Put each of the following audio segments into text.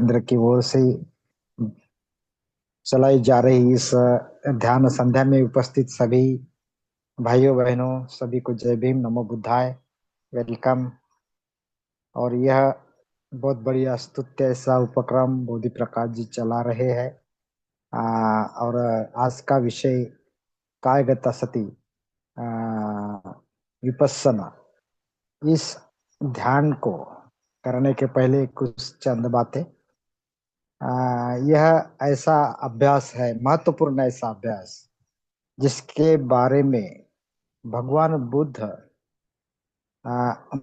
केंद्र की ओर से चलाई जा रही इस ध्यान संध्या में उपस्थित सभी भाइयों बहनों सभी को जय भीम, नमो बुद्धाय, वेलकम। और यह बहुत बढ़िया स्तुत्य ऐसा उपक्रम बोधि प्रकाश जी चला रहे हैं। और आज का विषय कायगत सती, आ, विपस्सना। इस ध्यान को करने के पहले कुछ चंद बातें। यह ऐसा अभ्यास है, महत्वपूर्ण ऐसा अभ्यास, जिसके बारे में भगवान बुद्ध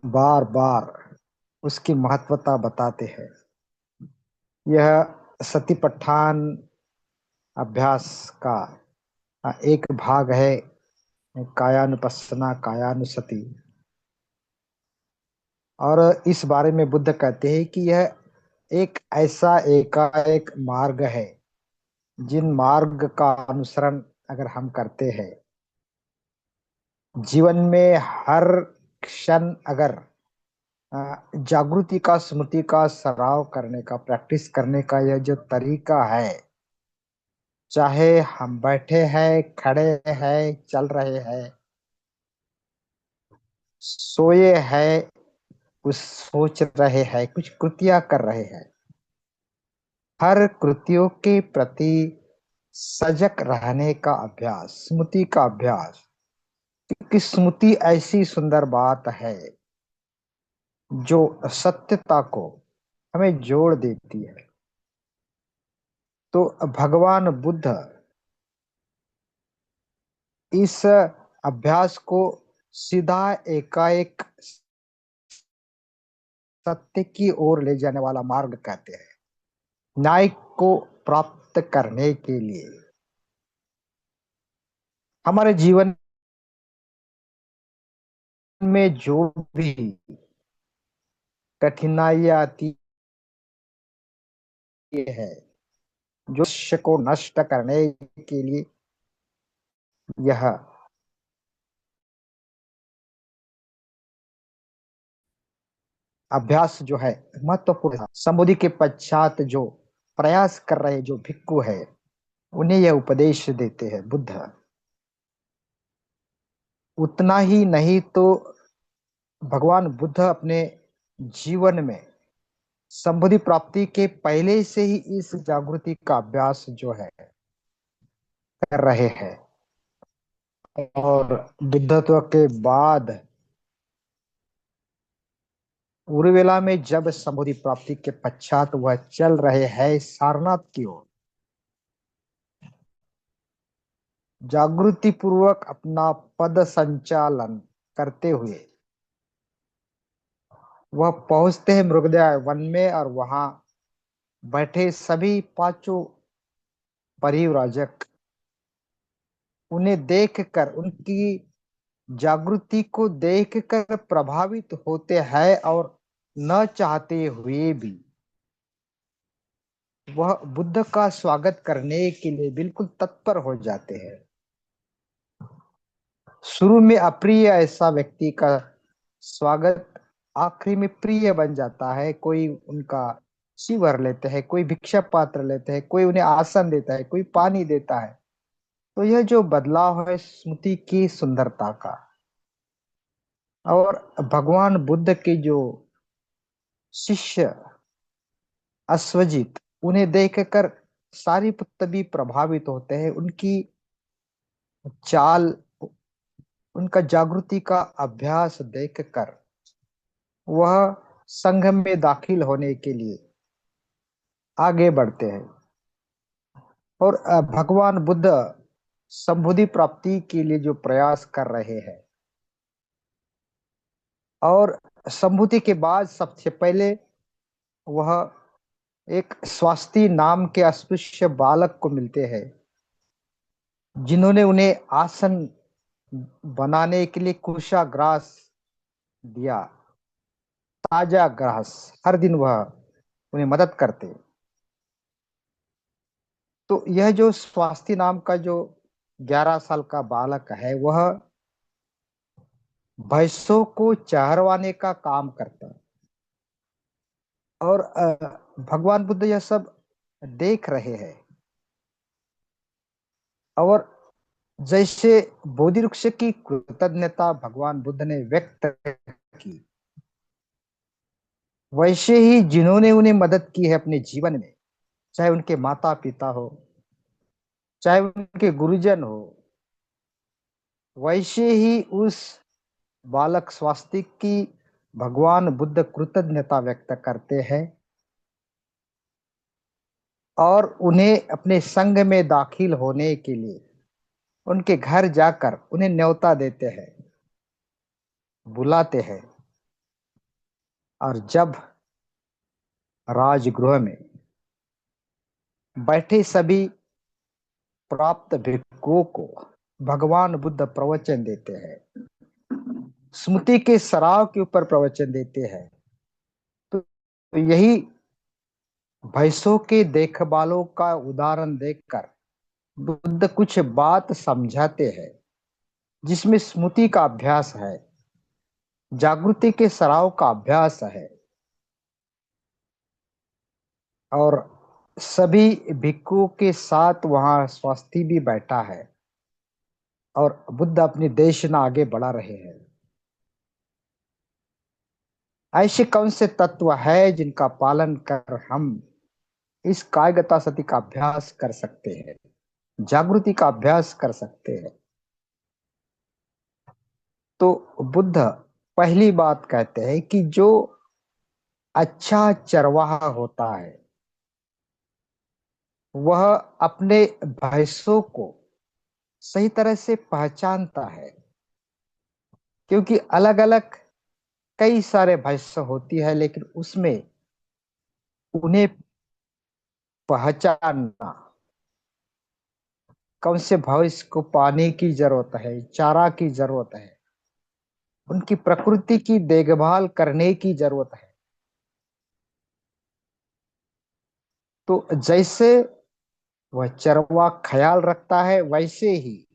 बार बार उसकी महत्वता बताते हैं। यह सतीपट्ठान अभ्यास का एक भाग है, कायानुपස්සना, कायानुसति। और इस बारे में बुद्ध कहते हैं कि यह एक ऐसा एकाएक मार्ग है, जिन मार्ग का अनुसरण अगर हम करते हैं, जीवन में हर क्षण अगर जागृति का, स्मृति का सराव करने का, प्रैक्टिस करने का यह जो तरीका है, चाहे हम बैठे हैं, खड़े हैं, चल रहे हैं, सोए हैं, कुछ सोच रहे हैं, कुछ कृतियां कर रहे हैं, हर कृतियों के प्रति सजग रहने का अभ्यास, स्मृति का अभ्यास। क्योंकि स्मृति ऐसी सुंदर बात है जो सत्यता को हमें जोड़ देती है। तो भगवान बुद्ध इस अभ्यास को सीधा एकाएक सत्य की ओर ले जाने वाला मार्ग कहते हैं। न्याय को प्राप्त करने के लिए हमारे जीवन में जो भी कठिनाइयां आती है, जो मनुष्य को नष्ट करने के लिए यह अभ्यास जो है महत्वपूर्ण है। संबोधि के पश्चात जो प्रयास कर रहे जो भिक्खु है, उन्हें यह उपदेश देते हैं बुद्ध। उतना ही नहीं तो भगवान बुद्ध अपने जीवन में संबोधि प्राप्ति के पहले से ही इस जागृति का अभ्यास जो है कर रहे हैं। और बुद्धत्व के बाद उर्वेला में जब संबोधि प्राप्ति के पश्चात वह चल रहे हैं सारनाथ की ओर, जागृति पूर्वक अपना पद संचालन करते हुए वह पहुंचते हैं मृगया वन में। और वहां बैठे सभी पांचों परिव्राजक उन्हें देखकर, उनकी जागृति को देखकर प्रभावित होते हैं, और न चाहते हुए भी वह बुद्ध का स्वागत करने के लिए बिल्कुल तत्पर हो जाते हैं। शुरू में अप्रिय ऐसा व्यक्ति का स्वागत आखिरी में प्रिय बन जाता है। कोई उनका सिर भर लेते हैं, कोई भिक्षा पात्र लेते हैं, कोई उन्हें आसन देता है, कोई पानी देता है। तो यह जो बदलाव है स्मृति की सुंदरता का। और भगवान बुद्ध के जो शिष्य अश्वजित, उन्हें देखकर सारिपुत्र भी प्रभावित होते हैं। उनकी चाल, उनका जागृति का अभ्यास देखकर वह संघ में दाखिल होने के लिए आगे बढ़ते हैं। और भगवान बुद्ध संबुद्धि प्राप्ति के लिए जो प्रयास कर रहे हैं, और संबुद्धि के बाद सबसे पहले वह एक स्वास्थी नाम के अस्पृश्य बालक को मिलते हैं, जिन्होंने उन्हें आसन बनाने के लिए कुशाग्रास दिया, ताजा ग्रास। हर दिन वह उन्हें मदद करते। तो यह जो स्वास्थी नाम का जो 11 साल का बालक है, वह भैंसों को चरवाने का काम करता। और भगवान बुद्ध यह सब देख रहे हैं। और जैसे बोधि वृक्ष की कृतज्ञता भगवान बुद्ध ने व्यक्त की, वैसे ही जिन्होंने उन्हें मदद की है अपने जीवन में, चाहे उनके माता पिता हो, चाहे उनके गुरुजन हो, वैसे ही उस बालक स्वास्तिक की भगवान बुद्ध कृतज्ञता व्यक्त करते हैं और उन्हें अपने संघ में दाखिल होने के लिए उनके घर जाकर उन्हें न्योता देते हैं, बुलाते हैं। और जब राजगृह में बैठे सभी प्राप्त भिक्षुओं को भगवान बुद्ध प्रवचन देते हैं, स्मृति के सराव के ऊपर प्रवचन देते हैं, तो यही भैंसों के देखभालों का उदाहरण देखकर बुद्ध कुछ बात समझाते हैं, जिसमें स्मृति का अभ्यास है, जागृति के सराव का अभ्यास है। और सभी भिक्षुओं के साथ वहां स्वस्ति भी बैठा है और बुद्ध अपनी देशना आगे बढ़ा रहे हैं। ऐसे कौन से तत्व है जिनका पालन कर हम इस कायगता सती का अभ्यास कर सकते हैं, जागृति का अभ्यास कर सकते हैं? तो बुद्ध पहली बात कहते हैं कि जो अच्छा चरवाहा होता है वह अपने भैंसों को सही तरह से पहचानता है, क्योंकि अलग अलग कई सारे भैंस होती है, लेकिन उसमें उन्हें पहचानना, कौन से भैंस को पानी की जरूरत है, चारा की जरूरत है, उनकी प्रकृति की देखभाल करने की जरूरत है। तो जैसे वह चरवा ख्याल रखता है, वैसे ही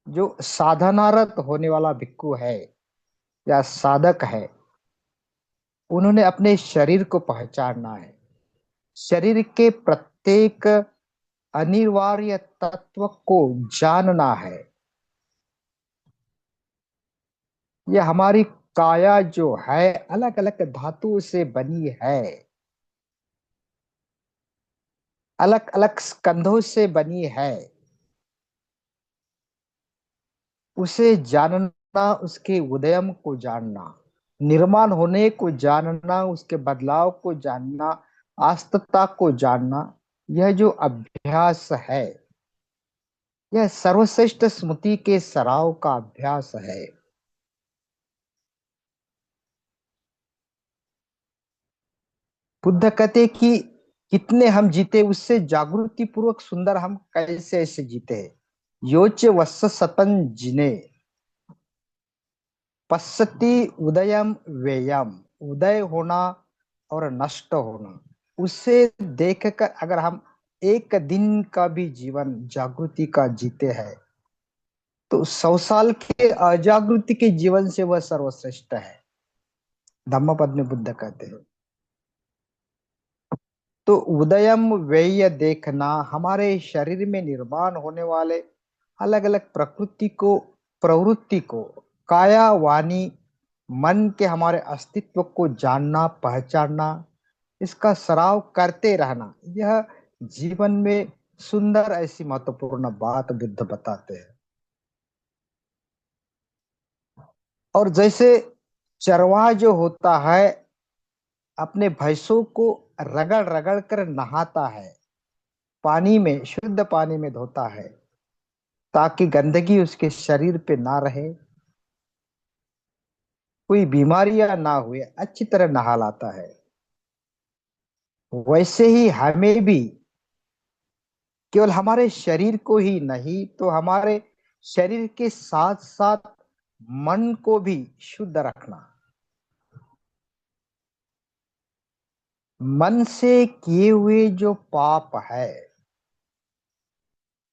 जो साधनारत होने वाला भिक्खु है या साधक है, उन्होंने अपने शरीर को पहचानना है, शरीर के प्रत्येक अनिवार्य तत्व को जानना है। यह हमारी काया जो है अलग अलग धातुओं से बनी है, अलग अलग स्कंधों से बनी है। उसे जानना, उसके उदयम को जानना, निर्माण होने को जानना, उसके बदलाव को जानना, आस्तता को जानना, यह जो अभ्यास है, यह सर्वश्रेष्ठ स्मृति के सराव का अभ्यास है। बुद्ध कहते कि कितने हम जीते, उससे जागृति पूर्वक सुंदर हम कैसे ऐसे जीते हैं। योच वत्स सतन जिने पश्यति उदयम व्ययम, उदय होना और नष्ट होना, उसे देखकर अगर हम एक दिन का भी जीवन जागृति का जीते हैं, तो 100 साल के अजागृति के जीवन से वह सर्वश्रेष्ठ है, धम्मपद में बुद्ध कहते हैं। तो उदयम व्यय देखना, हमारे शरीर में निर्माण होने वाले अलग अलग प्रकृति को, प्रवृत्ति को, काया वाणी मन के हमारे अस्तित्व को जानना, पहचानना, इसका सराव करते रहना, यह जीवन में सुंदर ऐसी महत्वपूर्ण बात बुद्ध बताते हैं। और जैसे चरवाहा जो होता है अपने भैंसों को रगड़ रगड़ कर नहाता है, पानी में, शुद्ध पानी में धोता है, ताकि गंदगी उसके शरीर पे ना रहे, कोई बीमारियां ना हुए, अच्छी तरह नहा लाता है। वैसे ही हमें भी केवल हमारे शरीर को ही नहीं, तो हमारे शरीर के साथ साथ मन को भी शुद्ध रखना। मन से किए हुए जो पाप है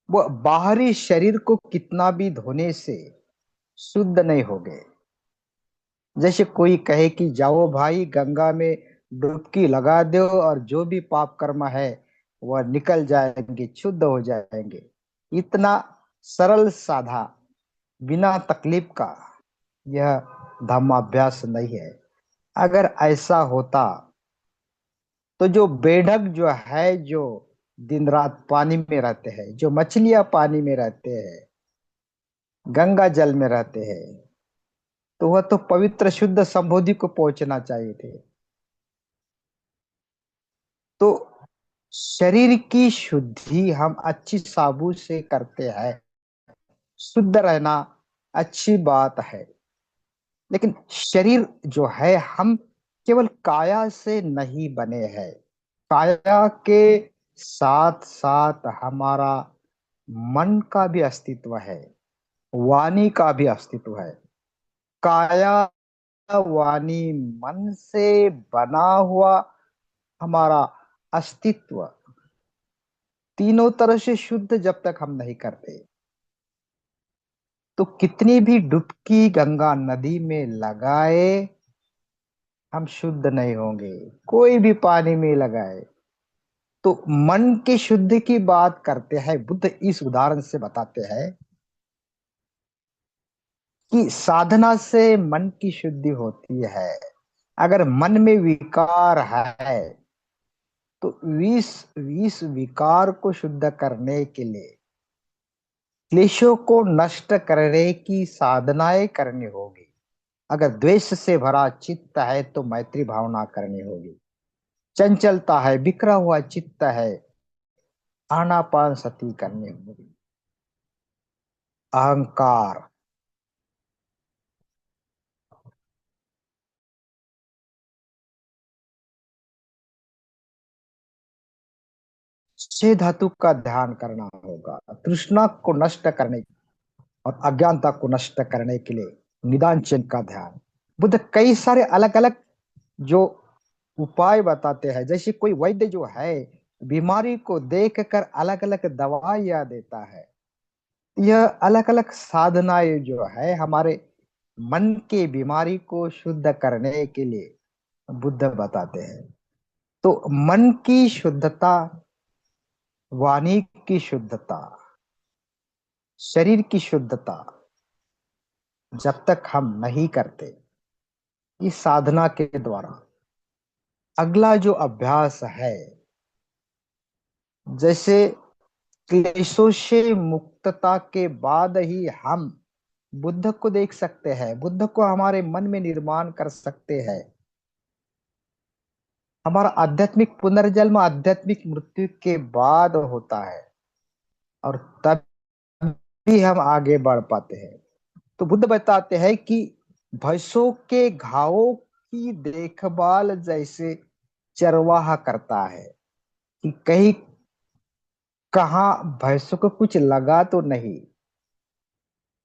वो बाहरी शरीर को कितना भी धोने से शुद्ध नहीं हो गए। जैसे कोई कहे कि जाओ भाई गंगा में डुबकी लगा दो और जो भी पाप कर्म है वह निकल जाएंगे, शुद्ध हो जाएंगे। इतना सरल साधा, बिना तकलीफ का यह धर्माभ्यास नहीं है। अगर ऐसा होता तो जो बेढक जो है, जो दिन रात पानी में रहते हैं, जो मछलियां पानी में रहते हैं, गंगा जल में रहते हैं, तो वह तो पवित्र शुद्ध संबोधि को पहुंचना चाहिए थे। तो शरीर की शुद्धि हम अच्छी साबुन से करते हैं, शुद्ध रहना अच्छी बात है। लेकिन शरीर जो है, हम केवल काया से नहीं बने हैं। काया के साथ साथ हमारा मन का भी अस्तित्व है, वाणी का भी अस्तित्व है। काया, वाणी, मन से बना हुआ हमारा अस्तित्व तीनों तरह से शुद्ध जब तक हम नहीं करते, तो कितनी भी डुबकी गंगा नदी में लगाए, हम शुद्ध नहीं होंगे। कोई भी पानी में लगाए। तो मन की शुद्धि की बात करते हैं, बुद्ध इस उदाहरण से बताते हैं कि साधना से मन की शुद्धि होती है। अगर मन में विकार है, तो इस विकार को शुद्ध करने के लिए क्लेशों को नष्ट करने की साधनाएं करनी होगी। अगर द्वेष से भरा चित्त है तो मैत्री भावना करनी होगी। चंचलता है, बिखरा हुआ चित्त है, आनापान सती करनी होगी। अहंकार, छह धातु का ध्यान करना होगा। तृष्णा को नष्ट करने और अज्ञानता को नष्ट करने के लिए निदान चिन्ह का ध्यान। बुद्ध कई सारे अलग अलग जो उपाय बताते हैं। जैसे कोई वैद्य जो है, बीमारी को देखकर अलग अलग दवाइयां देता है। यह अलग अलग साधनाएं जो है हमारे मन के बीमारी को शुद्ध करने के लिए बुद्ध बताते हैं। तो मन की शुद्धता, वाणी की शुद्धता, शरीर की शुद्धता जब तक हम नहीं करते, इस साधना के द्वारा अगला जो अभ्यास है, जैसे क्लेशों से मुक्तता के बाद ही हम बुद्ध को देख सकते हैं, बुद्ध को हमारे मन में निर्माण कर सकते हैं। हमारा आध्यात्मिक पुनर्जन्म आध्यात्मिक मृत्यु के बाद होता है, और तभी हम आगे बढ़ पाते हैं। तो बुद्ध बताते हैं कि भैंसों के घावों की देखभाल जैसे चरवाहा करता है, कि कहीं कहाँ भैंसों को कुछ लगा तो नहीं,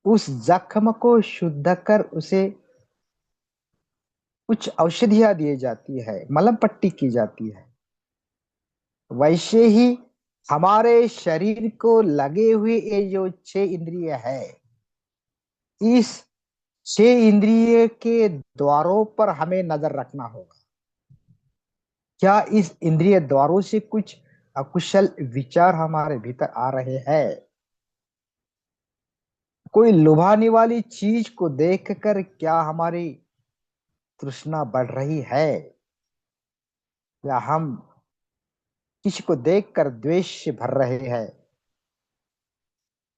उस जख्म को शुद्ध कर उसे कुछ औषधियां दी जाती है, मलहम पट्टी की जाती है। वैसे ही हमारे शरीर को लगे हुए ये जो छह इंद्रिय है, इस छह इंद्रिय के द्वारों पर हमें नजर रखना होगा। क्या इस इंद्रिय द्वारों से कुछ अकुशल विचार हमारे भीतर आ रहे हैं? कोई लुभाने वाली चीज को देखकर क्या हमारी तृष्णा बढ़ रही है, या हम किसी को देखकर द्वेष से भर रहे हैं?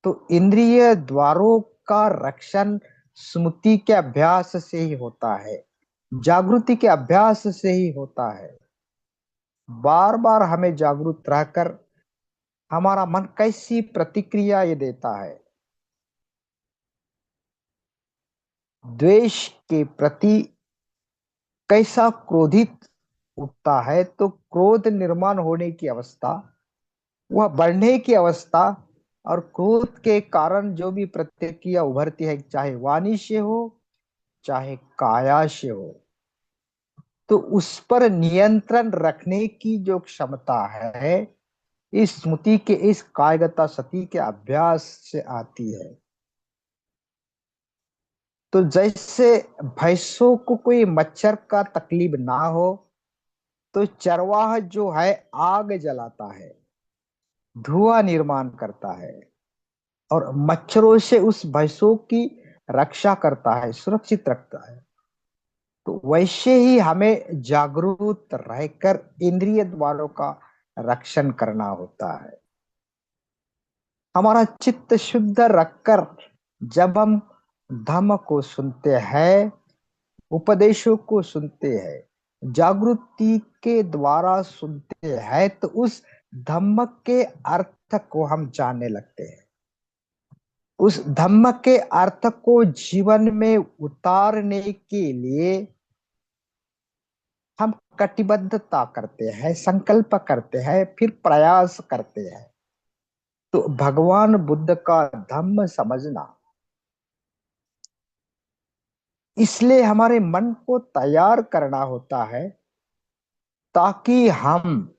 तो इंद्रिय द्वारों का रक्षण स्मृति के अभ्यास से ही होता है, जागृति के अभ्यास से ही होता है। बार बार हमें जागरूक रहकर हमारा मन कैसी प्रतिक्रिया ये देता है। द्वेष के प्रति कैसा क्रोधित उठता है, तो क्रोध निर्माण होने की अवस्था, वह बढ़ने की अवस्था, और क्रोध के कारण जो भी प्रतिक्रिया उभरती है, चाहे वाणी से हो चाहे काया से हो, तो उस पर नियंत्रण रखने की जो क्षमता है, इस स्मृति के, इस कायगता सती के अभ्यास से आती है। तो जैसे भैंसों को कोई मच्छर का तकलीफ ना हो, तो चरवाहा जो है आग जलाता है, धुआं निर्माण करता है और मच्छरों से उस भैंसों की रक्षा करता है, सुरक्षित रखता है। तो वैसे ही हमें जागरूक रहकर इंद्रिय द्वारों का रक्षण करना होता है। हमारा चित्त शुद्ध रखकर जब हम धम्म को सुनते हैं, उपदेशों को सुनते हैं, जागृति के द्वारा सुनते हैं, तो उस धम्म के अर्थ को हम जानने लगते हैं। उस धम्म के अर्थ को जीवन में उतारने के लिए हम कटिबद्धता करते हैं, संकल्प करते हैं, फिर प्रयास करते हैं। तो भगवान बुद्ध का धम्म समझना, इसलिए हमारे मन को तैयार करना होता है ताकि हम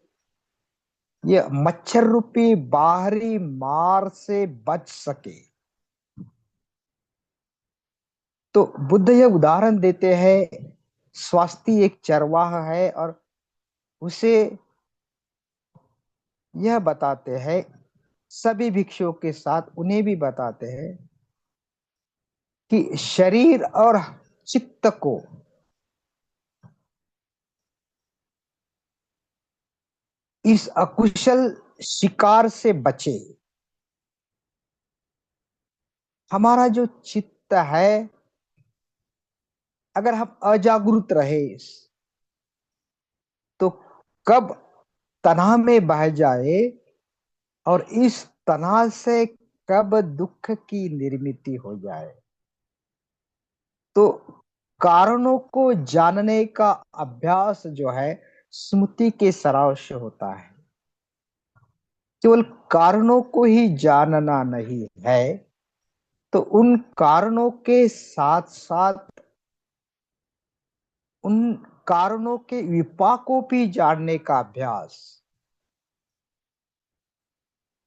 ये मच्छर रूपी बाहरी मार से बच सके। तो बुद्ध ये उदाहरण देते हैं, स्वास्थ्य एक चरवाहा है और उसे यह बताते हैं, सभी भिक्षुओं के साथ उन्हें भी बताते हैं कि शरीर और चित्त को इस अकुशल शिकार से बचे। हमारा जो चित्त है, अगर हम अजागरूक रहे तो कब तनाव में बह जाए और इस तनाव से कब दुख की निर्मित हो जाए। तो कारणों को जानने का अभ्यास जो है स्मृति के सराव होता है। केवल कारणों को ही जानना नहीं है, तो उन कारणों के साथ साथ उन कारणों के विपाकों भी जानने का अभ्यास।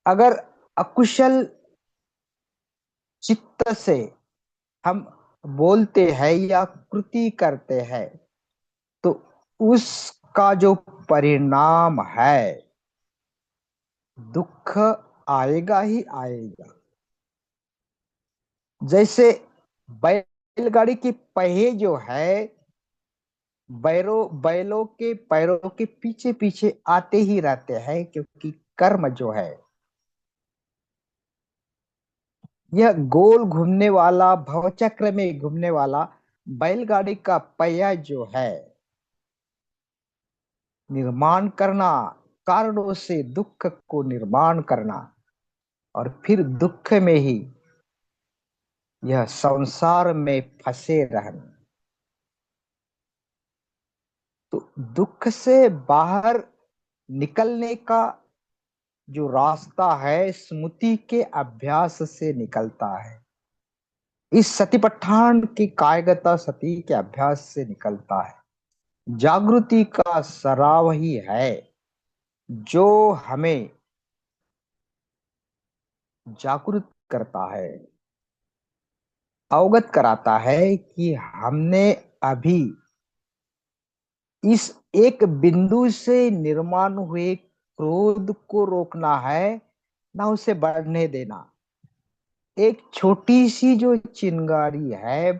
अगर अकुशल चित्त से हम बोलते हैं या कृति करते हैं, तो उसका जो परिणाम है, दुख आएगा ही आएगा। जैसे बैलगाड़ी के पहिए जो है, बैलों के पैरों के पीछे पीछे आते ही रहते हैं, क्योंकि कर्म जो है यह गोल घूमने वाला, भवचक्र में घूमने वाला बैलगाड़ी का पहिया जो है, निर्माण करना, कारणों से दुख को निर्माण करना और फिर दुख में ही यह संसार में फंसे रहना। तो दुख से बाहर निकलने का जो रास्ता है स्मृति के अभ्यास से निकलता है। इस सतिपट्ठान की कायगता सती के अभ्यास से निकलता है। जागृति का सराव ही है जो हमें जागृत करता है, अवगत कराता है कि हमने अभी इस एक बिंदु से निर्माण हुए क्रोध को रोकना है, ना उसे बढ़ने देना। एक छोटी सी जो चिंगारी है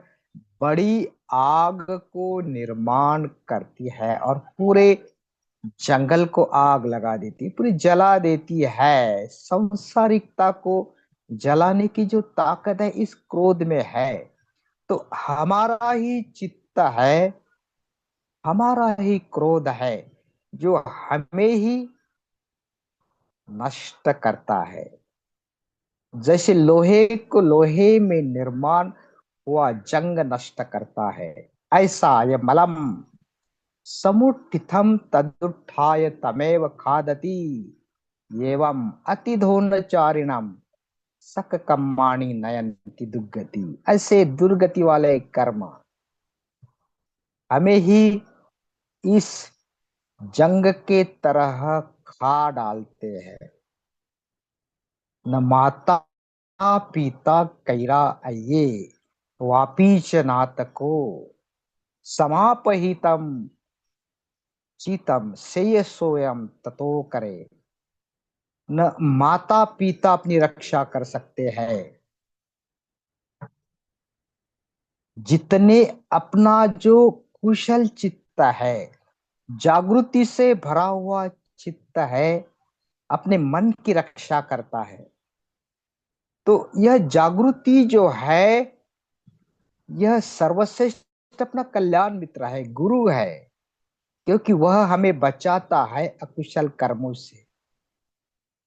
बड़ी आग को निर्माण करती है और पूरे जंगल को आग लगा देती है, पूरी जला देती है। सांसारिकता को जलाने की जो ताकत है इस क्रोध में है। तो हमारा ही चित्त है, हमारा ही क्रोध है जो हमें ही नष्ट करता है। जैसे लोहे को लोहे में निर्माण हुआ जंग नष्ट करता है, ऐसा ये मलम समुत्थितम तदुत्थाय तमेव खादति एवं अतिधोनचारिणम सक कर्माणि नयन्ति दुर्गति। ऐसे दुर्गति वाले कर्म हमें ही इस जंग के तरह खा डालते हैं। न माता पिता कैरा ये वापी च नातको समापहितम चितम से सोयम ततो करे। न माता पिता अपनी रक्षा कर सकते हैं, जितने अपना जो कुशल चित्त है, जागृति से भरा हुआ चित्त है, अपने मन की रक्षा करता है। तो यह जागृति जो है, यह सर्वश्रेष्ठ अपना कल्याण मित्र है, गुरु है, क्योंकि वह हमें बचाता है अकुशल कर्मों से।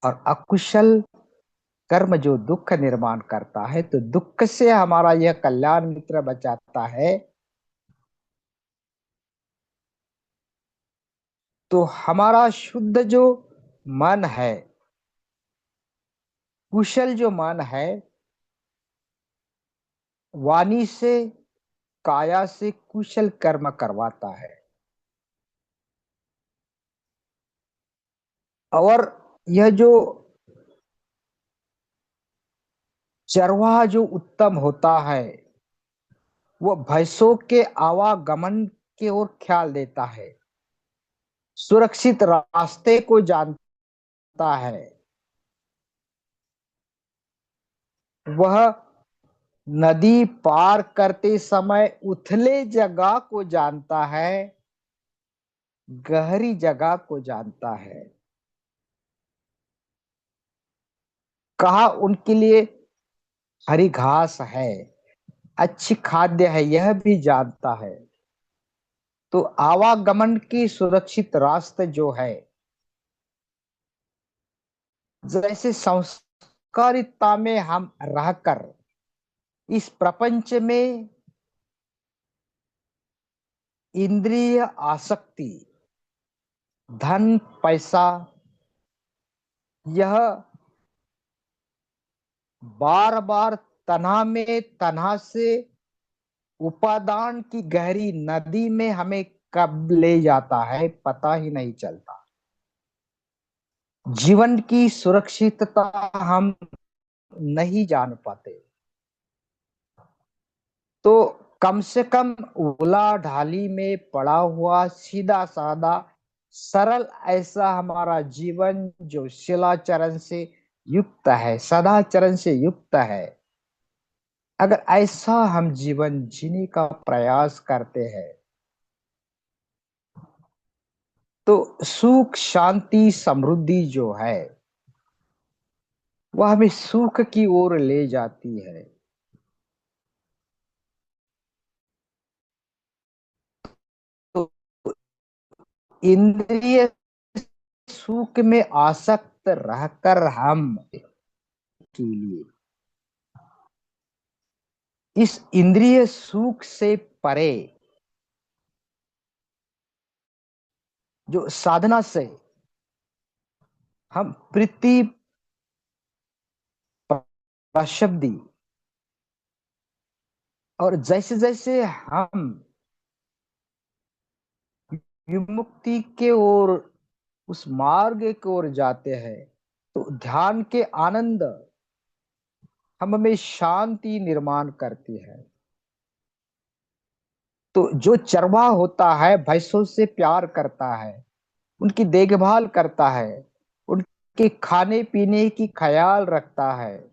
और अकुशल कर्म जो दुख निर्माण करता है, तो दुख से हमारा यह कल्याण मित्र बचाता है। तो हमारा शुद्ध जो मन है, कुशल जो मन है, वाणी से काया से कुशल कर्म करवाता है। और यह जो चरवाहा जो उत्तम होता है, वो भैंसों के आवागमन की ओर ख्याल देता है, सुरक्षित रास्ते को जानता है। वह नदी पार करते समय उथले जगह को जानता है, गहरी जगह को जानता है। कहा उनके लिए हरी घास है, अच्छी खाद्य है, यह भी जानता है। तो आवागमन की सुरक्षित रास्ते जो है, जैसे संस्कारिता में हम रहकर इस प्रपंच में इंद्रिय आसक्ति, धन पैसा, यह बार बार तन्हा में तन्हा से उपादान की गहरी नदी में हमें कब ले जाता है पता ही नहीं चलता। जीवन की सुरक्षितता हम नहीं जान पाते। तो कम से कम उला ढाली में पड़ा हुआ सीधा साधा सरल ऐसा हमारा जीवन जो शिलाचरण से युक्त है, सदाचरण से युक्त है, अगर ऐसा हम जीवन जीने का प्रयास करते हैं, तो सुख शांति समृद्धि जो है, वह हमें सुख की ओर ले जाती है। तो इंद्रिय सुख में आसक्त रहकर हम के लिए इस इंद्रिय सुख से परे जो साधना से हम प्रीति प्रशब्दी, और जैसे जैसे हम विमुक्ति के ओर, उस मार्ग की ओर जाते हैं, तो ध्यान के आनंद हम में शांति निर्माण करती है। तो जो चरवाहा होता है, भैंसों से प्यार करता है, उनकी देखभाल करता है, उनके खाने पीने की ख्याल रखता है,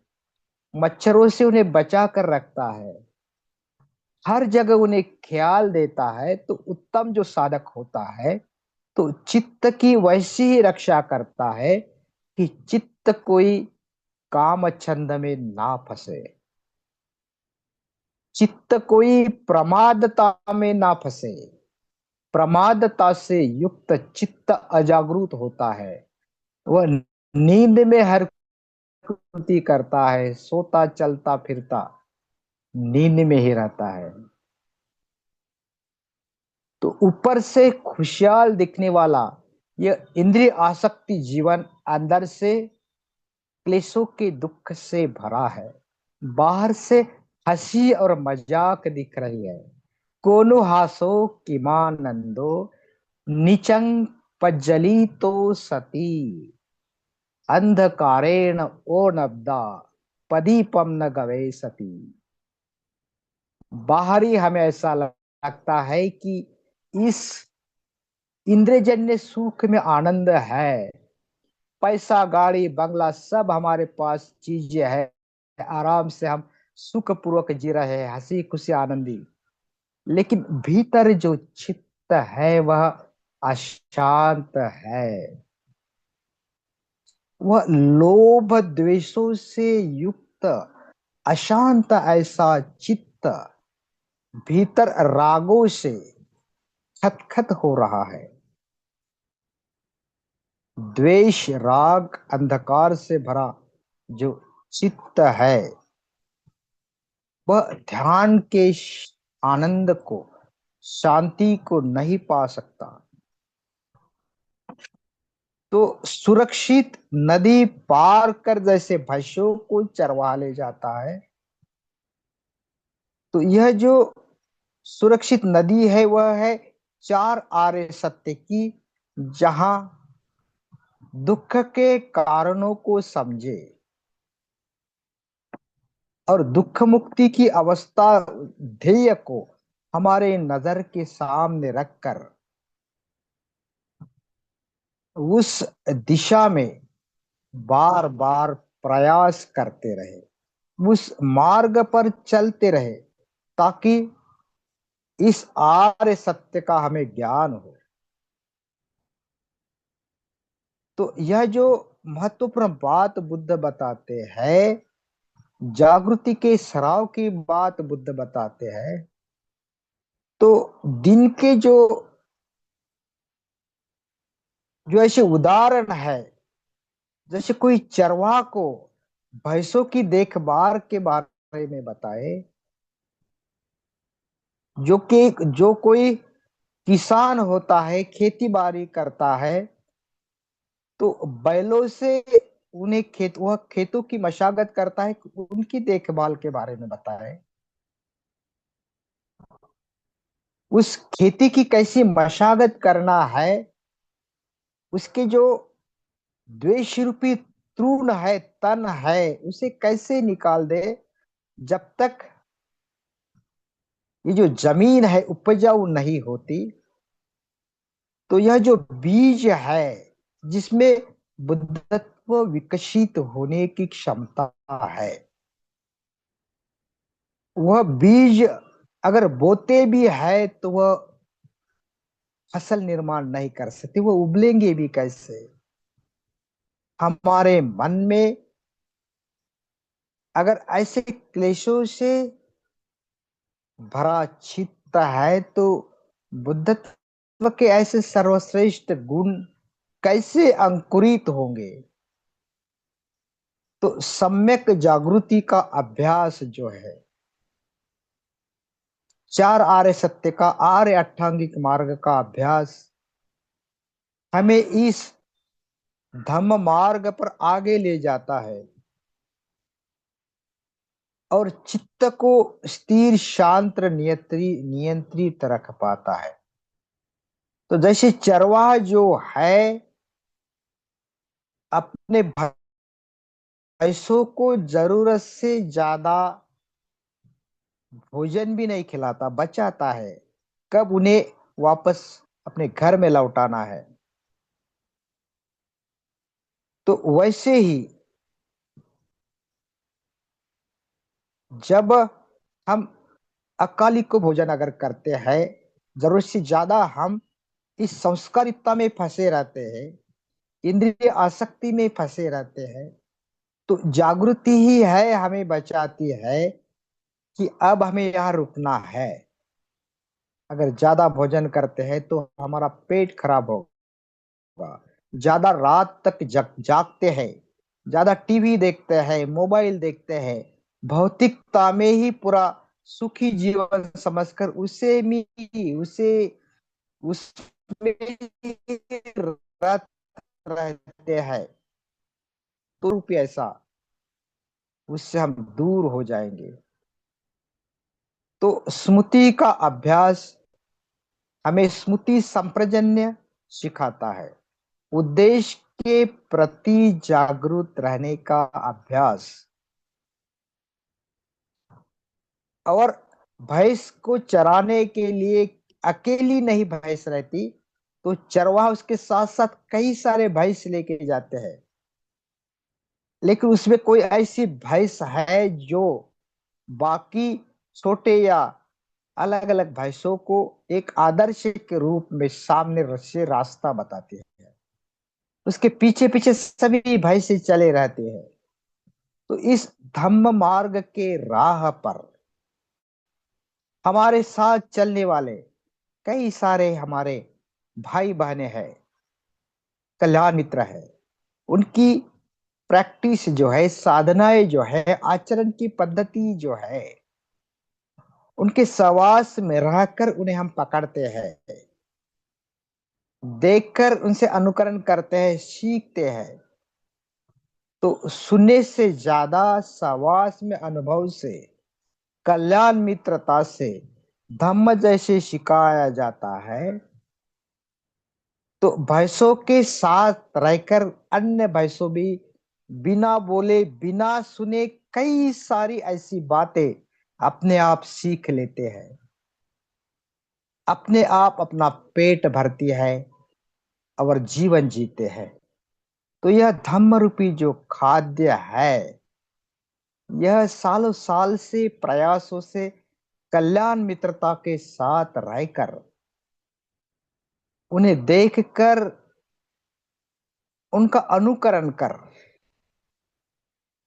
मच्छरों से उन्हें बचा कर रखता है, हर जगह उन्हें ख्याल देता है, तो उत्तम जो साधक होता है, तो चित्त की वैसी ही रक्षा करता है कि चित्त कोई काम छंद में ना फंसे, चित्त कोई प्रमादता में ना फंसे। प्रमादता से युक्त चित्त अजागरूक होता है, वह नींद में हर कृति करता है, सोता चलता फिरता नींद में ही रहता है। तो ऊपर से खुशहाल दिखने वाला यह इंद्रिय आसक्ति जीवन अंदर से क्लेशों के दुख से भरा है। बाहर से हंसी और मजाक दिख रही है, कोनो हासो किमानंदो निचंग पज्जली तो सती अंधकारेण ओ नब्दा पदीपम न गवे सती। बाहरी हमें ऐसा लगता है कि इस इंद्रियजन्य सुख में आनंद है, पैसा गाड़ी बंगला सब हमारे पास चीजें है, आराम से हम सुख पूर्वक जी रहे हैं, हंसी खुशी आनंदी। लेकिन भीतर जो चित्त है वह अशांत है। वह लोभ द्वेषों से युक्त अशांत ऐसा चित्त भीतर रागों से खतखत हो रहा है। द्वेष राग अंधकार से भरा जो चित्त है वह ध्यान के आनंद को, शांति को नहीं पा सकता। तो सुरक्षित नदी पार कर जैसे भैंसों को चरवा ले जाता है, तो यह जो सुरक्षित नदी है वह है चार आर्य सत्य की, जहां दुख के कारणों को समझे और दुख मुक्ति की अवस्था ध्येय को हमारे नजर के सामने रखकर उस दिशा में बार बार प्रयास करते रहे, उस मार्ग पर चलते रहे, ताकि इस आर्य सत्य का हमें ज्ञान हो। तो यह जो महत्वपूर्ण बात बुद्ध बताते हैं, जागृति के सराव की बात बुद्ध बताते हैं, तो दिन के जो जो ऐसे उदाहरण है, जैसे कोई चरवाहा को भैंसों की देखभाल के बारे में बताए, जो कोई किसान होता है, खेती बाड़ी करता है, तो बैलों से उन्हें वह खेतों की मशागत करता है, उनकी देखभाल के बारे में बताए, उस खेती की कैसी मशागत करना है, उसके जो द्वेष रूपी तृण है, तन है, उसे कैसे निकाल दे जब तक ये जो जमीन है उपजाऊ नहीं होती। तो यह जो बीज है जिसमें बुद्धत्व विकसित होने की क्षमता है, वह बीज अगर बोते भी है तो वह फसल निर्माण नहीं कर सकते, वो उबलेंगे भी कैसे। हमारे मन में अगर ऐसे क्लेशों से भरा चित्त है, तो बुद्धत्व के ऐसे सर्वश्रेष्ठ गुण कैसे अंकुरित होंगे। तो सम्यक जागृति का अभ्यास जो है, चार आर्य सत्य का, आर्य अष्टांगिक मार्ग का अभ्यास हमें इस धम्म मार्ग पर आगे ले जाता है और चित्त को स्थिर शांत नियंत्रित रख पाता है। तो जैसे चरवाहा जो है अपने भैंसों को जरूरत से ज्यादा भोजन भी नहीं खिलाता, बचाता है कब उन्हें वापस अपने घर में लौटाना है। तो वैसे ही जब हम अकालिक को भोजन अगर करते हैं, जरूरत से ज्यादा हम इस संस्कारिकता में फंसे रहते हैं, इंद्रिय आसक्ति में फंसे रहते हैं, तो जागृति ही है हमें बचाती है कि अब हमें यहाँ रुकना है। अगर ज्यादा भोजन करते हैं तो हमारा पेट खराब होगा, ज्यादा रात तक जागते हैं, ज्यादा टीवी देखते हैं, मोबाइल देखते हैं, भौतिकता में ही पूरा सुखी जीवन समझकर उसे उसमें रत रहते हैं, तो रूपये ऐसा उससे हम दूर हो जाएंगे। तो स्मृति का अभ्यास हमें स्मृति संप्रजन्य सिखाता है, उद्देश्य के प्रति जागरूक रहने का अभ्यास। और भैंस को चराने के लिए अकेली नहीं भैंस रहती, तो चरवाहा उसके साथ साथ कई सारे भैंस लेके जाते हैं, लेकिन उसमें कोई ऐसी भैंस है जो बाकी छोटे या अलग अलग भैंसों को एक आदर्श के रूप में सामने से रास्ता बताती है। उसके पीछे पीछे सभी भैंसे चले रहते हैं। तो इस धम्म मार्ग के राह पर हमारे साथ चलने वाले कई सारे हमारे भाई बहने हैं, कल्याण मित्र है। उनकी प्रैक्टिस जो है, साधनाएं जो है, आचरण की पद्धति जो है, उनके सहवास में रहकर उन्हें हम पकड़ते हैं, देखकर उनसे अनुकरण करते हैं, सीखते हैं। तो सुनने से ज्यादा सहवास में, अनुभव से, कल्याण मित्रता से, धम्म जैसे सिखाया जाता है। तो भैंसों के साथ रहकर अन्य भैंसों भी बिना बोले बिना सुने कई सारी ऐसी बातें अपने आप सीख लेते हैं, अपने आप अपना पेट भरती है और जीवन जीते हैं। तो यह धम्म रूपी जो खाद्य है, यह सालों साल से प्रयासों से कल्याण मित्रता के साथ रहकर, उन्हें देखकर, उनका अनुकरण कर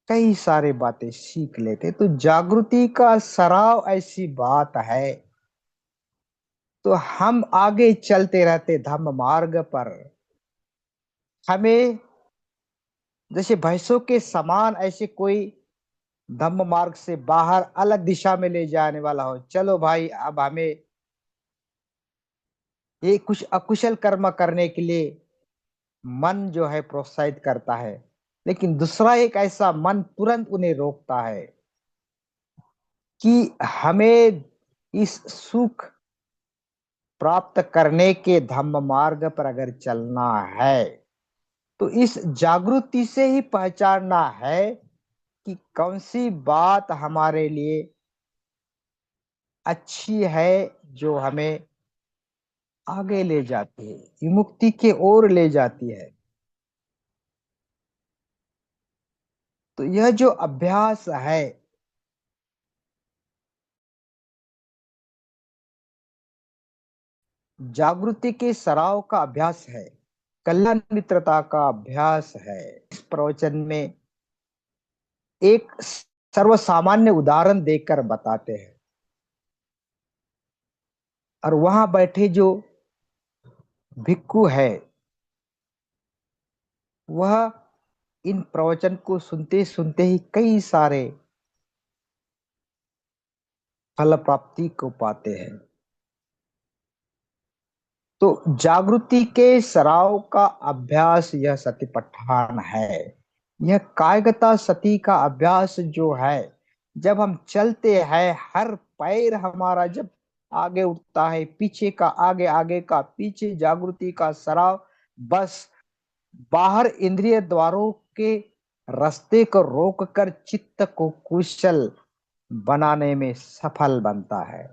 कई सारे बातें सीख लेते। तो जागृति का सराव ऐसी बात है। तो हम आगे चलते रहते धम्म मार्ग पर। हमें जैसे भैंसों के समान ऐसे कोई धम्म मार्ग से बाहर अलग दिशा में ले जाने वाला हो, चलो भाई अब हमें ये कुछ अकुशल कर्म करने के लिए मन जो है प्रोत्साहित करता है, लेकिन दूसरा एक ऐसा मन तुरंत उन्हें रोकता है कि हमें इस सुख प्राप्त करने के धम्म मार्ग पर अगर चलना है, तो इस जागृति से ही पहचानना है कि कौन सी बात हमारे लिए अच्छी है, जो हमें आगे ले जाती है, विमुक्ति के ओर ले जाती है। तो यह जो अभ्यास है, जागृति के सराव का अभ्यास है, कल्याण मित्रता का अभ्यास है। इस प्रवचन में एक सर्वसामान्य उदाहरण देकर बताते हैं, और वहां बैठे जो भिक्खु है, वह इन प्रवचन को सुनते सुनते ही कई सारे फल प्राप्ति को पाते हैं। तो जागृति के सराव का अभ्यास यह सतिपट्ठान है। यह कायगता सती का अभ्यास जो है, जब हम चलते हैं, हर पैर हमारा जब आगे उठता है, पीछे का आगे, आगे का पीछे, जागृति का सराव बस बाहर इंद्रिय द्वारों के रास्ते को रोककर चित्त को कुशल बनाने में सफल बनता है।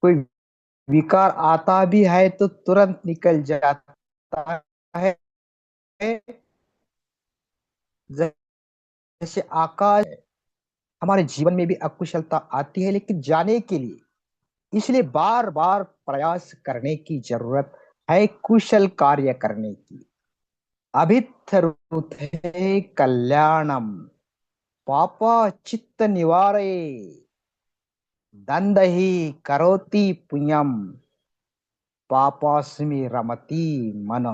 कोई विकार आता भी है तो तुरंत निकल जाता है। जैसे आकाश, हमारे जीवन में भी अकुशलता आती है, लेकिन जाने के लिए इसलिए बार बार प्रयास करने की जरूरत है, कुशल कार्य करने की। अभिथरुथे कल्याणम पापा चित्त निवारे दंड ही करोति पुण्यम पापास्मि रमति मन।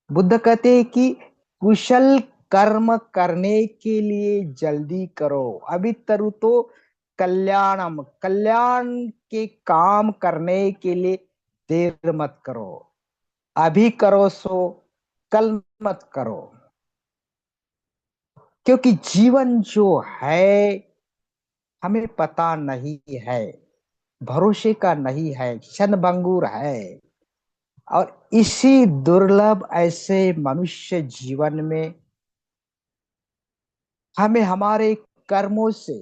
बुद्ध कहते हैं कि कुशल कर्म करने के लिए जल्दी करो। अभी तरु तो कल्याणम, कल्याण के काम करने के लिए देर मत करो। अभी करो सो कल मत करो, क्योंकि जीवन जो है हमें पता नहीं है, भरोसे का नहीं है, क्षणभंगुर है। और इसी दुर्लभ ऐसे मनुष्य जीवन में हमें हमारे कर्मों से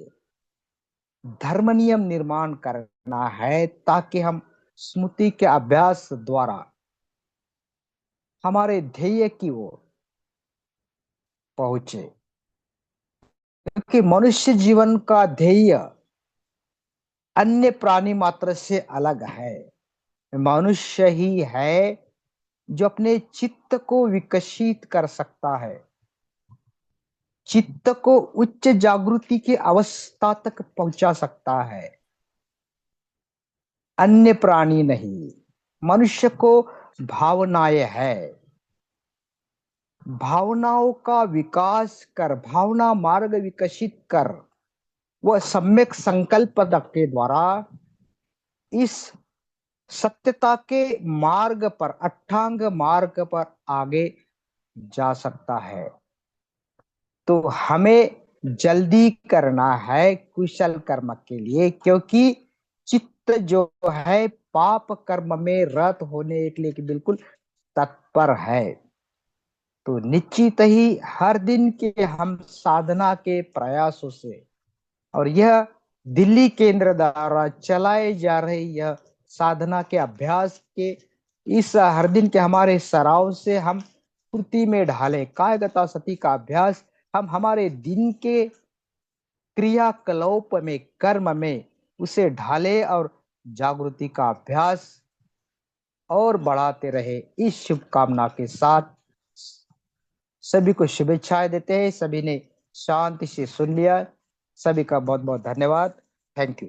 धर्म नियम निर्माण करना है, ताकि हम स्मृति के अभ्यास द्वारा हमारे ध्येय की ओर पहुंचे, क्योंकि मनुष्य जीवन का ध्येय अन्य प्राणी मात्र से अलग है। मनुष्य ही है जो अपने चित्त को विकसित कर सकता है, चित्त को उच्च जागृति की अवस्था तक पहुंचा सकता है, अन्य प्राणी नहीं। मनुष्य को भावनाएं है, भावनाओं का विकास कर, भावना मार्ग विकसित कर, वह सम्यक संकल्प के द्वारा इस सत्यता के मार्ग पर, अष्टांग मार्ग पर आगे जा सकता है। तो हमें जल्दी करना है कुशल कर्म के लिए, क्योंकि चित्त जो है पाप कर्म में रत होने के लिए बिल्कुल तत्पर है। तो निश्चित ही हर दिन के हम साधना के प्रयासों से और यह दिल्ली केंद्र द्वारा चलाए जा रहे यह साधना के अभ्यास के इस हर दिन के हमारे सराव से हम पूर्ति में ढाले कायगता सती का अभ्यास हम हमारे दिन के क्रियाकलाप में, कर्म में उसे ढाले और जागृति का अभ्यास और बढ़ाते रहे। इस शुभकामना के साथ सभी को शुभेच्छाएं देते हैं। सभी ने शांति से सुन लिया। सभी का बहुत बहुत धन्यवाद। Thank you.